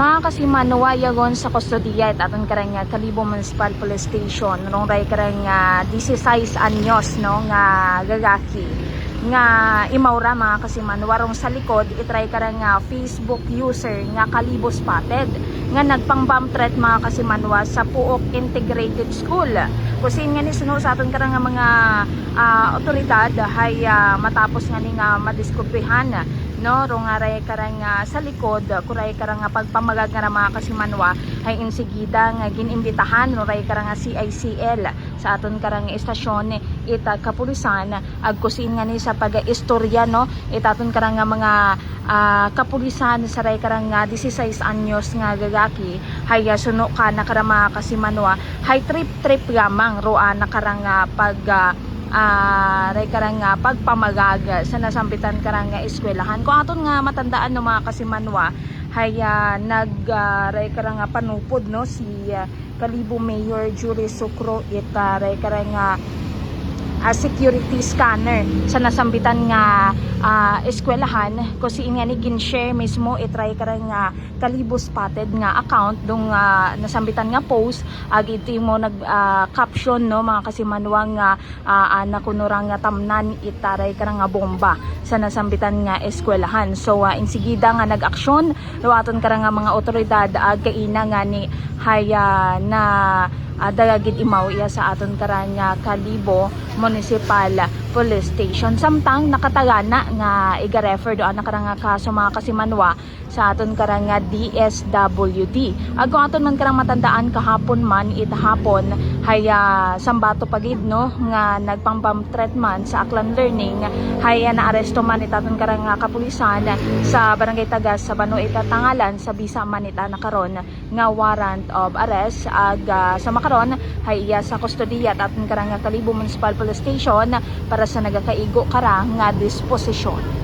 Mga kasimanwa yagon sa kustodiya at aton karang Kalibo Municipal Police Station nung ray karang 16 anyos no nga gagaki nga imawra mga kasimanwa rong sa likod itry karang Facebook user nga Kalibo Spotted nga nagpang-bomb threat mga kasimanwa sa Puok Integrated School. Kusin nga ni suno sa aton karang mga otoridad hay matapos nga ni nga madiskubrihan no rong aray karang sa likod kuray karang pagpamagag nga mga kasimanwa ay insigida nga ginimbitahan no ray karang CICL sa aton karang istasyon ita kapulisan agkusin nga ni sa pag-istorya no itaton karang mga kapulisan sa ray karang 16 anyos nga gagaki hay suno ka na karang mga kasimanwa hay trip gamang roa na karang ray karang pagpamagag sa nasambitan karang eskwelahan. Kung aton nga matandaan no mga kasimanwa hay ray karang panupod no si Kalibo Mayor Julie Sucro ita ray karang security scanner sa nasambitan nga eskwelahan kasi nga ni gin-share mismo itry karang Kalibo Spotted nga account dong nasambitan nga post iti mo nag caption no mga kasimanwa nga anak kuno nga tamnan itaray karang bomba sa nasambitan nga eskwelahan. So insigida nga nag-aksyon aton karang mga otoridad kaina nga ni haya na dagagid imaw iya sa aton karang Kalibo Municipal Police Station. Samtang nakatagana nga iga-refer doon na karang kaso mga kasimanwa sa aton karang DSWD. Kung aton man karang matandaan kahapon man itahapon haya sambato pagid no nga nagpang-bomb threat man sa Aklan Learning haya naaresto man itaton karang kapulisan sa Barangay Tagas sa Bano Itatangalan sa bisa man ita nakaron nga warrant of arrest sa makaron hay iya sa kustodiya at aton karang Kalibo Municipal Police Station para sa nagakaigo karang nga disposisyon.